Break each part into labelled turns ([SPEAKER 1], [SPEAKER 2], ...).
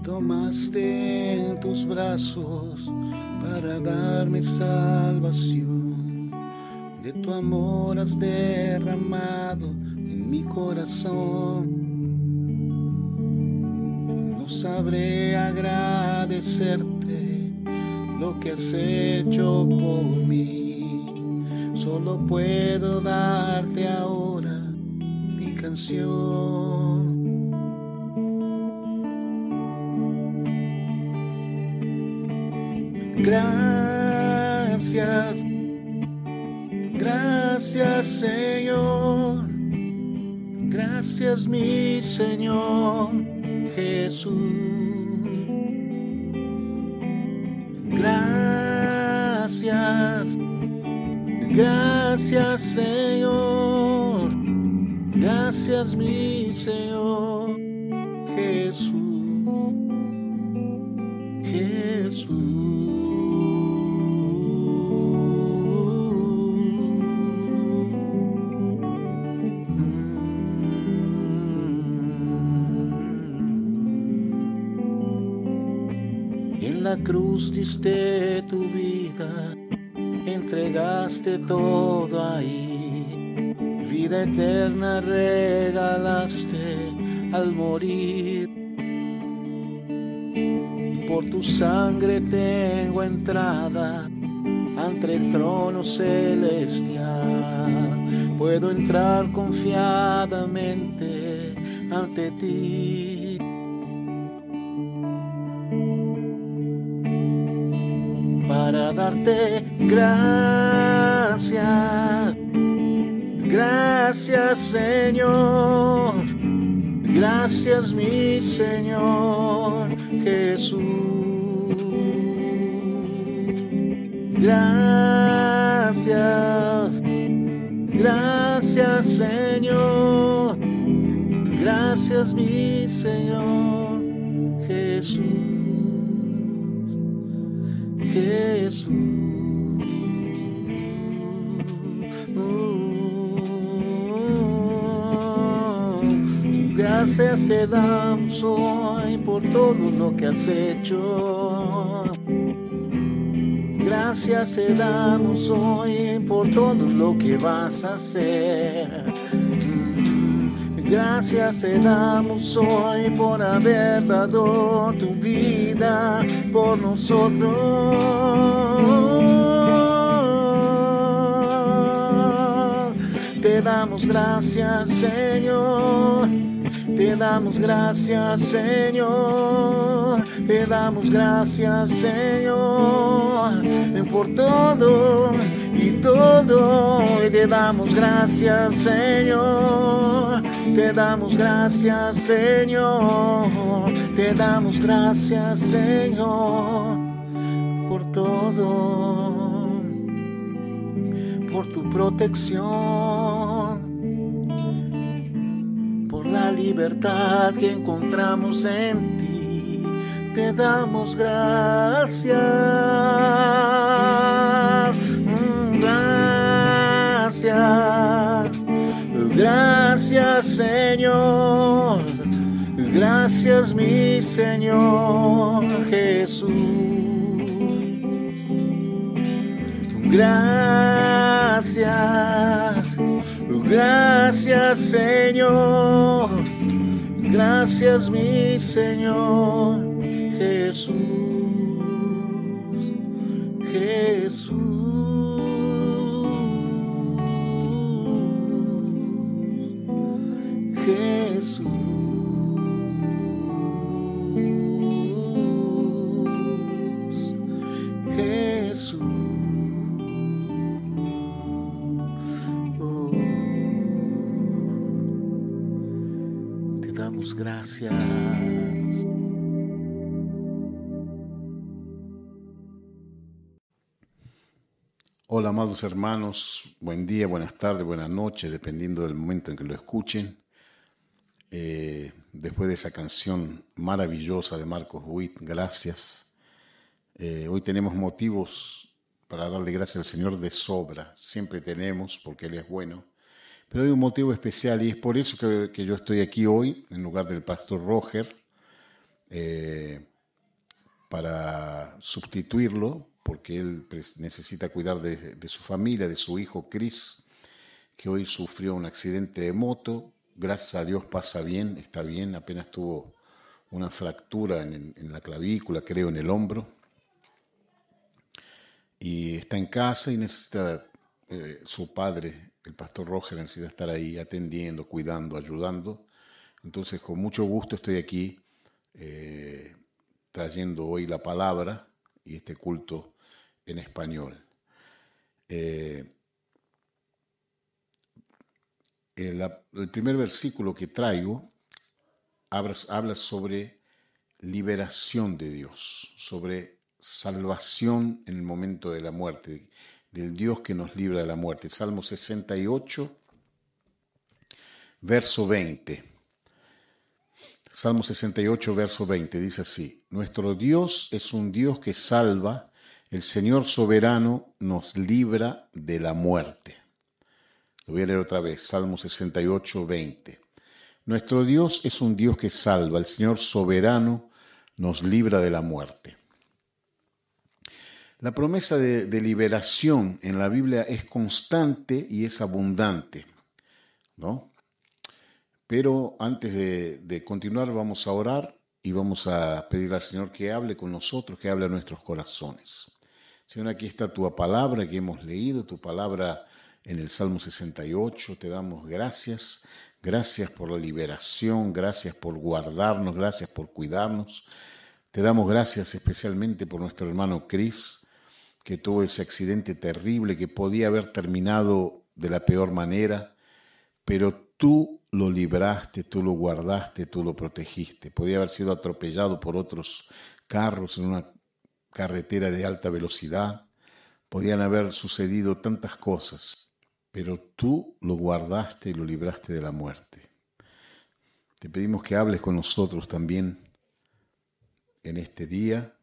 [SPEAKER 1] tomaste en tus brazos para darme salvación. De tu amor has derramado en mi corazón. No sabré agradecerte lo que has hecho por mí. Solo puedo darte ahora mi canción. Gracias, gracias Señor, gracias mi Señor Jesús. Gracias, gracias Señor, gracias mi Señor Jesús. Jesús. En la cruz diste tu vida, entregaste todo ahí. Vida eterna regalaste al morir. Por tu sangre tengo entrada ante el trono celestial. Puedo entrar confiadamente ante ti. Para darte gracias, gracias Señor, gracias mi Señor Jesús. Gracias, gracias Señor, gracias mi Señor Jesús. Jesús. Gracias te damos hoy por todo lo que has hecho. Gracias te damos hoy por todo lo que vas a hacer. Gracias te damos hoy por haber dado tu vida por nosotros. Te damos gracias, Señor. Te damos gracias, Señor. Te damos gracias, Señor, por todo y todo. Y te damos gracias, Señor. Te damos gracias, Señor. Te damos gracias, Señor, por todo, por tu protección, por la libertad que encontramos en ti. Te damos gracias, gracias, gracias Señor, gracias mi Señor Jesús. Gracias, gracias Señor, gracias mi Señor Jesús, Jesús, Jesús, Jesús. Te damos gracias. Hola, amados hermanos, buen día, buenas tardes, buenas noches, dependiendo del momento en que lo escuchen. Después de esa canción maravillosa de Marcos Witt, gracias. Hoy tenemos motivos para darle gracias al Señor de sobra, siempre tenemos, porque Él es bueno. Pero hay un motivo especial y es por eso que yo estoy aquí hoy, en lugar del pastor Roger. eh, para sustituirlo, porque él necesita cuidar de su familia, de su hijo Chris, que hoy sufrió un accidente de moto. Gracias a Dios pasa bien, está bien, apenas tuvo una fractura en la clavícula, creo, en el hombro. Y está en casa y necesita, su padre, el pastor Roger, necesita estar ahí atendiendo, cuidando, ayudando. Entonces, con mucho gusto estoy aquí trayendo hoy la palabra y este culto en español. El primer versículo que traigo habla sobre liberación de Dios, sobre salvación en el momento de la muerte, del Dios que nos libra de la muerte. Salmo 68, verso 20. Salmo 68, verso 20, dice así: Nuestro Dios es un Dios que salva, el Señor soberano nos libra de la muerte. Lo voy a leer otra vez, Salmo 68, 20. Nuestro Dios es un Dios que salva, el Señor soberano nos libra de la muerte. La promesa de liberación en la Biblia es constante y es abundante, ¿no? Pero antes de continuar vamos a orar y vamos a pedirle al Señor que hable con nosotros, que hable a nuestros corazones. Señor, aquí está tu palabra que hemos leído, tu palabra en el Salmo 68. Te damos gracias. Gracias por la liberación, gracias por guardarnos, gracias por cuidarnos. Te damos gracias especialmente por nuestro hermano Chris, que tuvo ese accidente terrible que podía haber terminado de la peor manera, pero tú lo libraste, tú lo guardaste, tú lo protegiste. Podía haber sido atropellado por otros carros en una carretera de alta velocidad. Podían haber sucedido tantas cosas, pero tú lo guardaste y lo libraste de la muerte. Te pedimos que hables con nosotros también en este día.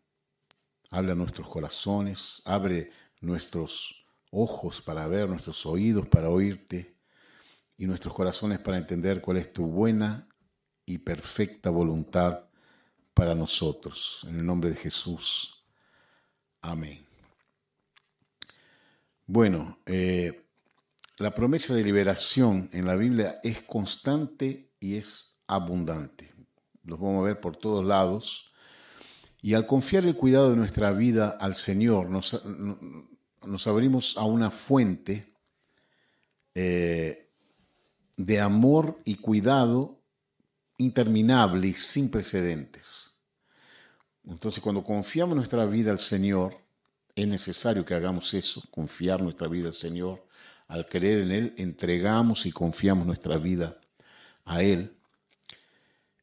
[SPEAKER 1] Habla a nuestros corazones, abre nuestros ojos para ver, nuestros oídos para oírte y nuestros corazones para entender cuál es tu buena y perfecta voluntad para nosotros. En el nombre de Jesús. Amén. Bueno, la promesa de liberación en la Biblia es constante y es abundante. Los vamos a ver por todos lados. Y al confiar el cuidado de nuestra vida al Señor, nos abrimos a una fuente de amor y cuidado interminable y sin precedentes. Entonces, cuando confiamos nuestra vida al Señor, es necesario que hagamos eso, confiar nuestra vida al Señor. Al creer en Él, entregamos y confiamos nuestra vida a Él.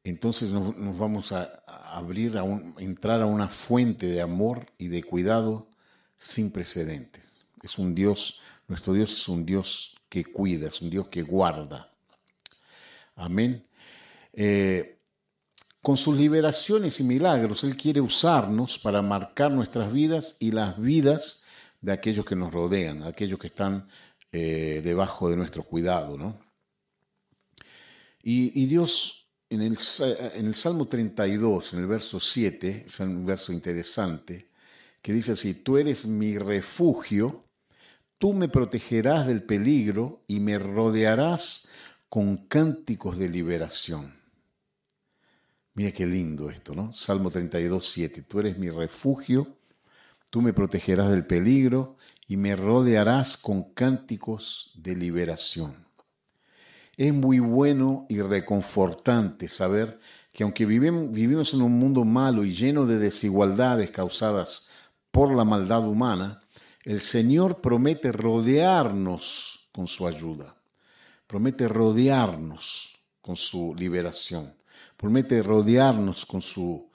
[SPEAKER 1] Entonces nos vamos a abrir, entrar a una fuente de amor y de cuidado sin precedentes. Es un Dios, nuestro Dios es un Dios que cuida, es un Dios que guarda. Amén. Con sus liberaciones y milagros, Él quiere usarnos para marcar nuestras vidas y las vidas de aquellos que nos rodean, aquellos que están debajo de nuestro cuidado, ¿no? Y Dios, en el Salmo 32, en el verso 7, es un verso interesante, que dice así: Tú eres mi refugio, tú me protegerás del peligro y me rodearás con cánticos de liberación. Mira qué lindo esto, ¿no? Salmo 32, 7. Tú eres mi refugio, tú me protegerás del peligro y me rodearás con cánticos de liberación. Es muy bueno y reconfortante saber que aunque vivimos en un mundo malo y lleno de desigualdades causadas por la maldad humana, el Señor promete rodearnos con su ayuda, promete rodearnos con su liberación, promete rodearnos con su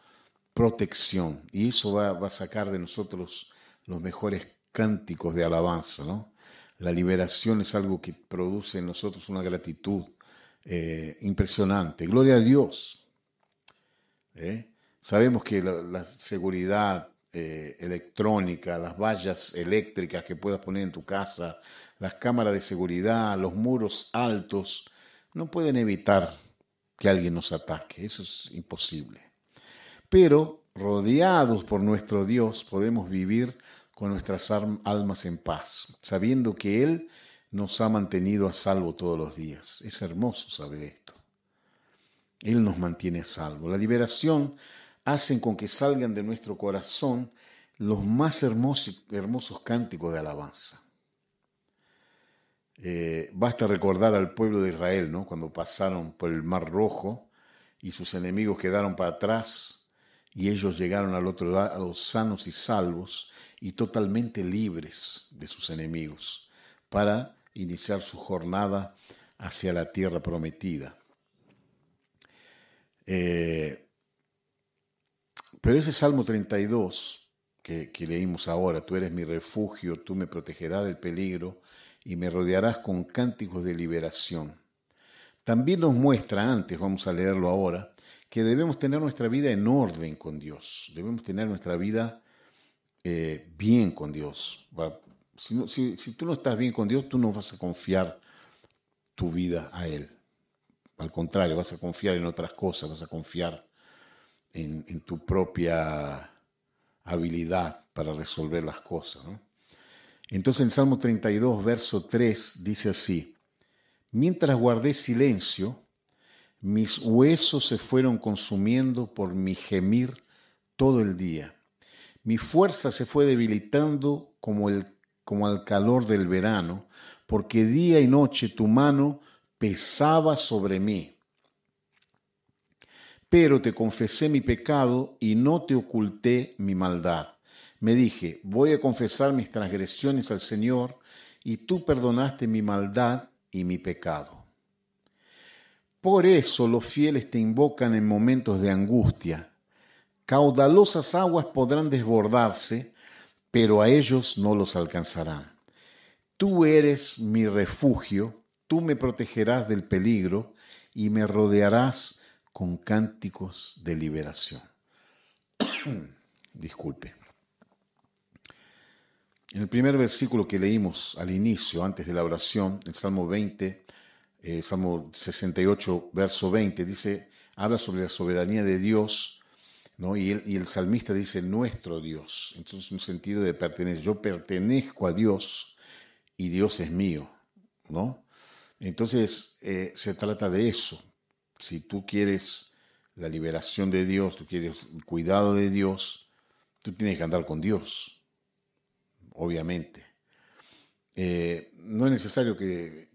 [SPEAKER 1] protección, y eso va a sacar de nosotros los mejores cánticos de alabanza, ¿no? La liberación es algo que produce en nosotros una gratitud impresionante. Gloria a Dios. Sabemos que la seguridad electrónica, las vallas eléctricas que puedas poner en tu casa, las cámaras de seguridad, los muros altos, no pueden evitar que alguien nos ataque. Eso es imposible. Pero rodeados por nuestro Dios podemos vivir con nuestras almas en paz, sabiendo que Él nos ha mantenido a salvo todos los días. Es hermoso saber esto. Él nos mantiene a salvo. La liberación hace con que salgan de nuestro corazón los más hermosos cánticos de alabanza. Basta recordar al pueblo de Israel, ¿no? Cuando pasaron por el Mar Rojo y sus enemigos quedaron para atrás y ellos llegaron al otro lado sanos y salvos y totalmente libres de sus enemigos para iniciar su jornada hacia la tierra prometida. Pero ese Salmo 32 que leímos ahora, tú eres mi refugio, tú me protegerás del peligro y me rodearás con cánticos de liberación. También nos muestra antes, vamos a leerlo ahora, que debemos tener nuestra vida en orden con Dios, debemos tener nuestra vida bien con Dios. Si tú no estás bien con Dios, tú no vas a confiar tu vida a Él. Al contrario, vas a confiar en otras cosas, vas a confiar en tu propia habilidad para resolver las cosas, ¿no? Entonces en Salmo 32, verso 3, dice así: mientras guardé silencio, mis huesos se fueron consumiendo por mi gemir todo el día. Mi fuerza se fue debilitando como al calor del verano, porque día y noche tu mano pesaba sobre mí. Pero te confesé mi pecado y no te oculté mi maldad. Me dije, voy a confesar mis transgresiones al Señor, y tú perdonaste mi maldad y mi pecado. Por eso los fieles te invocan en momentos de angustia. Caudalosas aguas podrán desbordarse, pero a ellos no los alcanzarán. Tú eres mi refugio, tú me protegerás del peligro y me rodearás con cánticos de liberación. Disculpe. En el primer versículo que leímos al inicio, antes de la oración, el Salmo 68, verso 20, habla sobre la soberanía de Dios, ¿no? Y el salmista dice nuestro Dios. Entonces, un sentido de pertenecer. Yo pertenezco a Dios y Dios es mío, ¿no? Entonces, se trata de eso. Si tú quieres la liberación de Dios, tú quieres el cuidado de Dios, tú tienes que andar con Dios. Obviamente. No es necesario que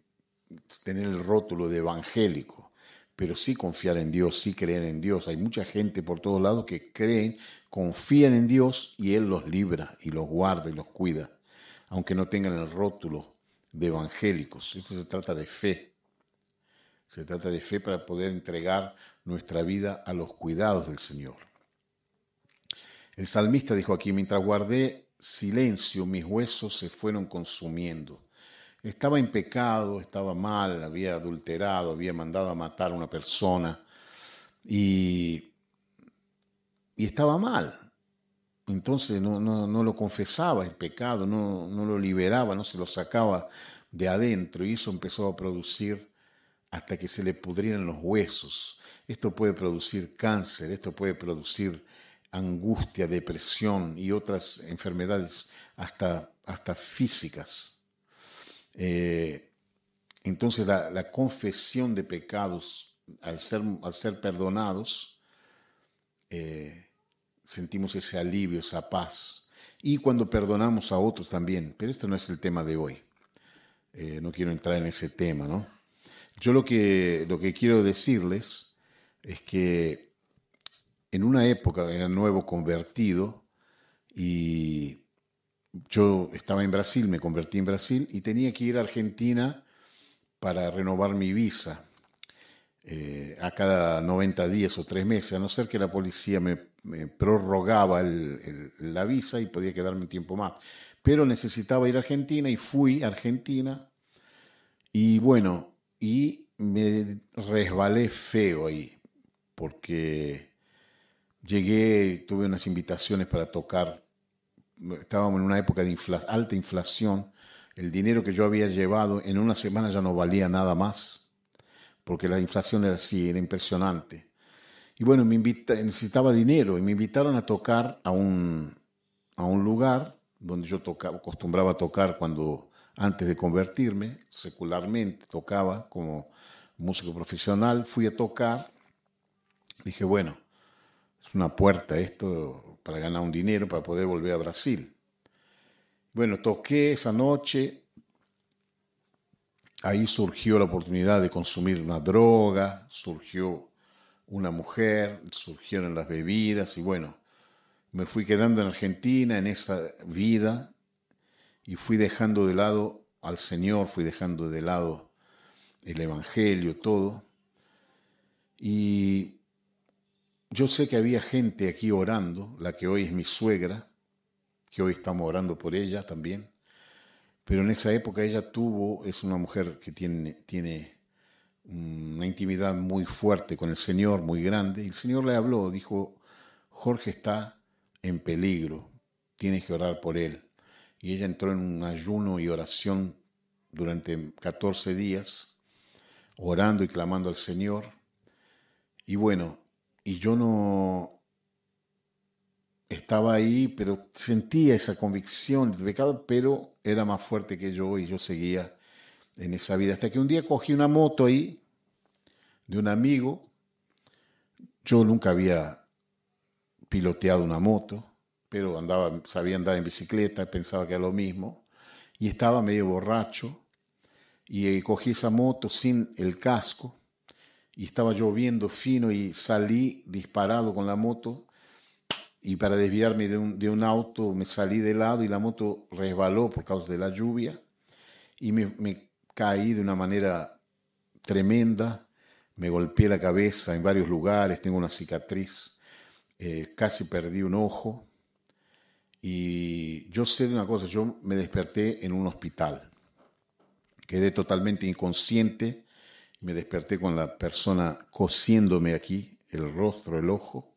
[SPEAKER 1] tener el rótulo de evangélico, pero sí confiar en Dios, sí creer en Dios. Hay mucha gente por todos lados que creen, confían en Dios y Él los libra y los guarda y los cuida, aunque no tengan el rótulo de evangélicos. Esto se trata de fe. Se trata de fe para poder entregar nuestra vida a los cuidados del Señor. El salmista dijo aquí, mientras guardé silencio, mis huesos se fueron consumiendo. Estaba en pecado, estaba mal, había adulterado, había mandado a matar a una persona y estaba mal. Entonces no lo confesaba el pecado, no lo liberaba, no se lo sacaba de adentro y eso empezó a producir hasta que se le pudrieran los huesos. Esto puede producir cáncer, esto puede producir angustia, depresión y otras enfermedades hasta físicas. Entonces la confesión de pecados, al ser perdonados, sentimos ese alivio, esa paz. Y cuando perdonamos a otros también, pero esto no es el tema de hoy. No quiero entrar en ese tema, ¿no? Yo lo que quiero decirles es que en una época era nuevo convertido y yo estaba en Brasil, me convertí en Brasil y tenía que ir a Argentina para renovar mi visa a cada 90 días o 3 meses, a no ser que la policía me prorrogaba la visa y podía quedarme un tiempo más. Pero necesitaba ir a Argentina y fui a Argentina y bueno, y me resbalé feo ahí porque llegué, tuve unas invitaciones para tocar. Estábamos en una época de alta inflación. El dinero que yo había llevado en una semana ya no valía nada más, porque la inflación era así, era impresionante. Y bueno, necesitaba dinero y me invitaron a tocar a un lugar donde yo acostumbraba a tocar antes de convertirme, secularmente, tocaba como músico profesional. Fui a tocar, dije, bueno, es una puerta esto para ganar un dinero, para poder volver a Brasil. Bueno, toqué esa noche, ahí surgió la oportunidad de consumir una droga, surgió una mujer, surgieron las bebidas y bueno, me fui quedando en Argentina en esa vida y fui dejando de lado al Señor, fui dejando de lado el Evangelio, todo. Y yo sé que había gente aquí orando, la que hoy es mi suegra, que hoy estamos orando por ella también, pero en esa época ella es una mujer que tiene una intimidad muy fuerte con el Señor, muy grande, y el Señor le habló, dijo, Jorge está en peligro, tienes que orar por él. Y ella entró en un ayuno y oración durante 14 días, orando y clamando al Señor. Y bueno, y yo no estaba ahí, pero sentía esa convicción del pecado, pero era más fuerte que yo y yo seguía en esa vida. Hasta que un día cogí una moto ahí de un amigo. Yo nunca había piloteado una moto, pero sabía andar en bicicleta, pensaba que era lo mismo, y estaba medio borracho, y cogí esa moto sin el casco, y estaba lloviendo fino, y salí disparado con la moto, y para desviarme de un auto me salí de lado, y la moto resbaló por causa de la lluvia, y me caí de una manera tremenda, me golpeé la cabeza en varios lugares, tengo una cicatriz, casi perdí un ojo. Y yo sé de una cosa, yo me desperté en un hospital. Quedé totalmente inconsciente, me desperté con la persona cosiéndome aquí, el rostro, el ojo,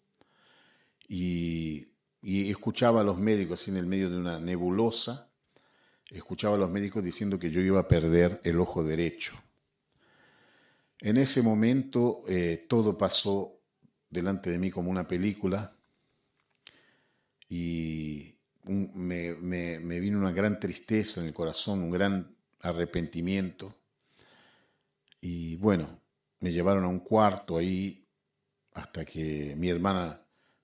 [SPEAKER 1] y escuchaba a los médicos así en el medio de una nebulosa, escuchaba a los médicos diciendo que yo iba a perder el ojo derecho. En ese momento todo pasó delante de mí como una película y me vino una gran tristeza en el corazón, un gran arrepentimiento. Y bueno, me llevaron a un cuarto ahí hasta que mi hermana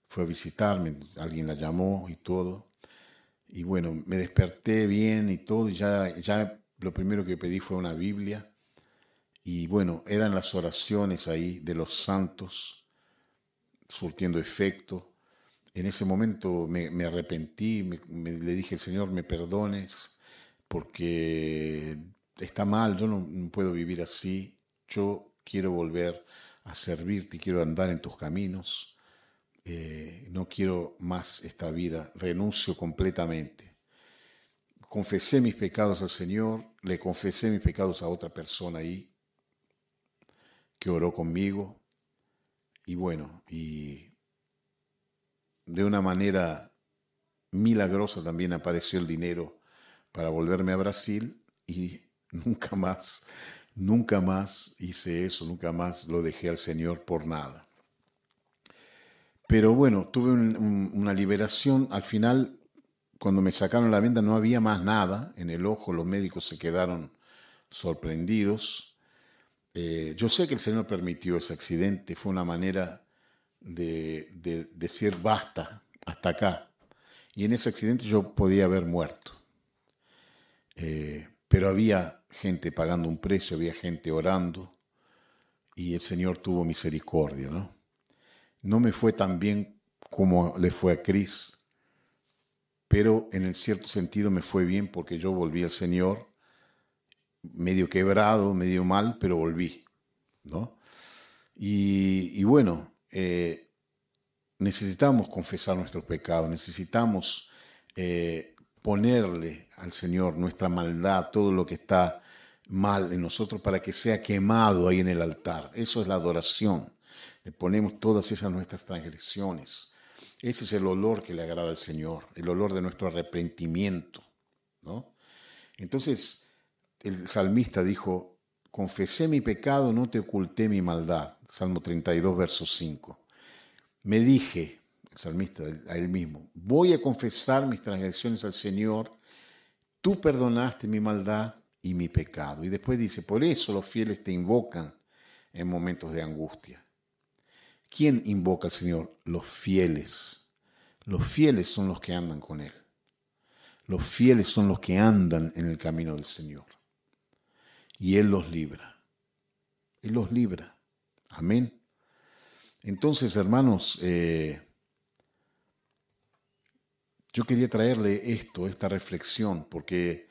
[SPEAKER 1] fue a visitarme, alguien la llamó y todo. Y bueno, me desperté bien y todo, y ya lo primero que pedí fue una Biblia. Y bueno, eran las oraciones ahí de los santos surtiendo efecto. En ese momento me arrepentí, le dije al Señor, me perdones, porque está mal, yo no puedo vivir así, yo quiero volver a servirte, quiero andar en tus caminos, no quiero más esta vida, renuncio completamente. Confesé mis pecados al Señor, le confesé mis pecados a otra persona ahí que oró conmigo, y bueno, y de una manera milagrosa también apareció el dinero para volverme a Brasil y nunca más hice eso, nunca más lo dejé al Señor por nada. Pero bueno, tuve una liberación. Al final, cuando me sacaron la venda no había más nada en el ojo, los médicos se quedaron sorprendidos. Yo sé que el Señor permitió ese accidente, fue una manera de decir basta, hasta acá. Y en ese accidente yo podía haber muerto. Pero había gente pagando un precio, había gente orando y el Señor tuvo misericordia, ¿no? No me fue tan bien como le fue a Cris, pero en el cierto sentido me fue bien porque yo volví al Señor medio quebrado, medio mal, pero volví, ¿no? Y bueno, necesitamos confesar nuestros pecados, necesitamos ponerle al Señor nuestra maldad, todo lo que está mal en nosotros para que sea quemado ahí en el altar. Eso es la adoración. Le ponemos todas esas nuestras transgresiones. Ese es el olor que le agrada al Señor, el olor de nuestro arrepentimiento, ¿no? Entonces, el salmista dijo, confesé mi pecado, no te oculté mi maldad. Salmo 32, verso 5. Me dije, el salmista a él mismo, voy a confesar mis transgresiones al Señor, tú perdonaste mi maldad y mi pecado. Y después dice, por eso los fieles te invocan en momentos de angustia. ¿Quién invoca al Señor? Los fieles. Los fieles son los que andan con Él. Los fieles son los que andan en el camino del Señor. Y Él los libra. Él los libra. Amén. Entonces, hermanos, yo quería traerle esta reflexión, porque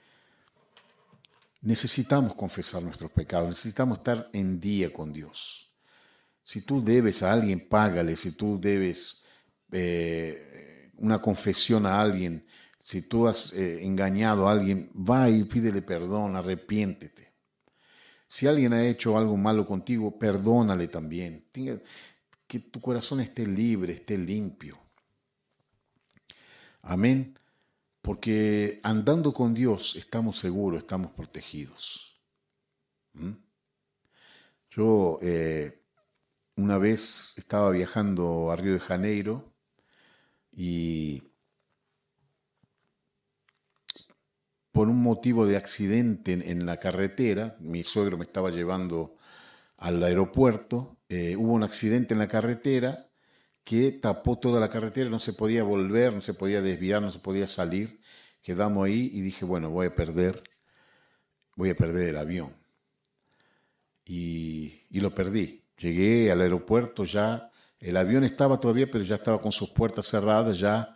[SPEAKER 1] necesitamos confesar nuestros pecados, necesitamos estar en día con Dios. Si tú debes a alguien, págale. Si tú debes una confesión a alguien, si tú has engañado a alguien, va y pídele perdón, arrepiéntete. Si alguien ha hecho algo malo contigo, perdónale también. Que tu corazón esté libre, esté limpio. Amén. Porque andando con Dios estamos seguros, estamos protegidos. Yo una vez estaba viajando a Río de Janeiro y por un motivo de accidente en la carretera, mi suegro me estaba llevando al aeropuerto, hubo un accidente en la carretera que tapó toda la carretera, no se podía volver, no se podía desviar, no se podía salir. Quedamos ahí y dije, bueno, voy a perder el avión. Y lo perdí. Llegué al aeropuerto ya, el avión estaba todavía, pero ya estaba con sus puertas cerradas, ya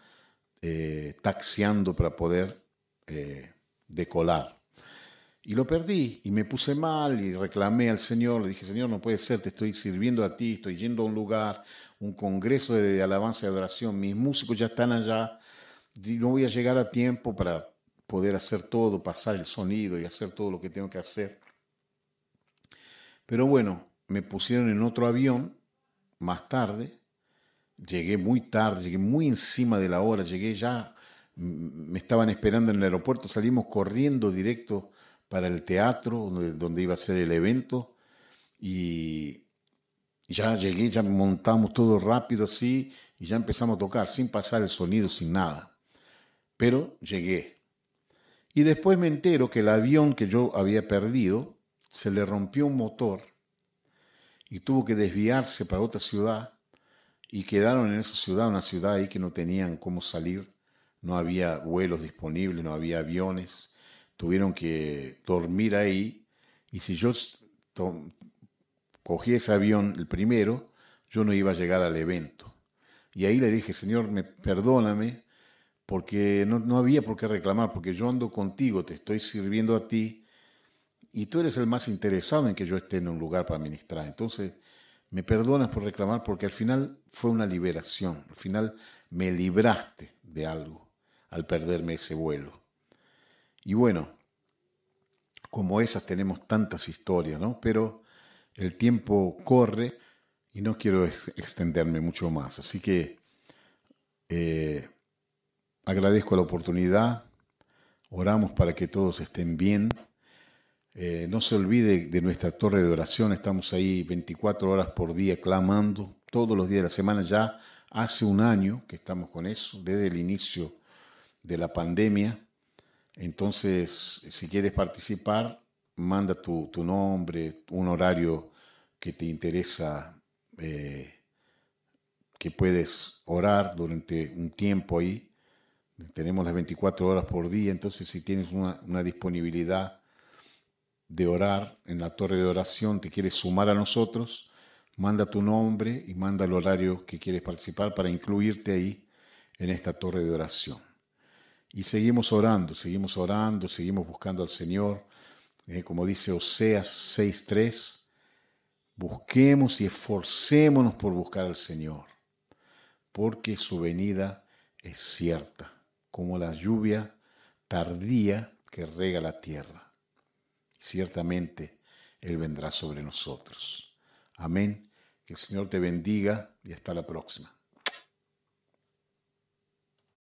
[SPEAKER 1] taxiando para poder decolar. Y lo perdí y me puse mal y reclamé al Señor. Le dije, Señor, no puede ser, te estoy sirviendo a ti, estoy yendo a un lugar, un congreso de alabanza y adoración. Mis músicos ya están allá y no voy a llegar a tiempo para poder hacer todo, pasar el sonido y hacer todo lo que tengo que hacer. Pero bueno, me pusieron en otro avión más tarde. Llegué muy tarde, llegué muy encima de la hora, llegué ya, me estaban esperando en el aeropuerto, salimos corriendo directo para el teatro donde iba a ser el evento y ya llegué, ya montamos todo rápido así y ya empezamos a tocar sin pasar el sonido, sin nada. Pero llegué. Y después me entero que el avión que yo había perdido se le rompió un motor y tuvo que desviarse para otra ciudad y quedaron en esa ciudad, una ciudad ahí que no tenían cómo salir, no había vuelos disponibles, no había aviones. Tuvieron que dormir ahí y si yo cogí ese avión, el primero, yo no iba a llegar al evento. Y ahí le dije, Señor, perdóname, porque no había por qué reclamar, porque yo ando contigo, te estoy sirviendo a ti y tú eres el más interesado en que yo esté en un lugar para ministrar. Entonces, me perdonas por reclamar, porque al final fue una liberación, al final me libraste de algo al perderme ese vuelo. Y bueno, como esas tenemos tantas historias, ¿no? Pero el tiempo corre y no quiero extenderme mucho más. Así que agradezco la oportunidad, oramos para que todos estén bien. No se olvide de nuestra torre de oración, estamos ahí 24 horas por día clamando, todos los días de la semana. Ya hace un año que estamos con eso, desde el inicio de la pandemia. Entonces, si quieres participar, manda tu nombre, un horario que te interesa, que puedes orar durante un tiempo ahí. Tenemos las 24 horas por día, entonces si tienes una disponibilidad de orar en la torre de oración, te quieres sumar a nosotros, manda tu nombre y manda el horario que quieres participar para incluirte ahí en esta torre de oración. Y seguimos orando, seguimos buscando al Señor. Como dice Oseas 6:3, busquemos y esforcémonos por buscar al Señor, porque su venida es cierta, como la lluvia tardía que riega la tierra. Ciertamente Él vendrá sobre nosotros. Amén. Que el Señor te bendiga y hasta la próxima.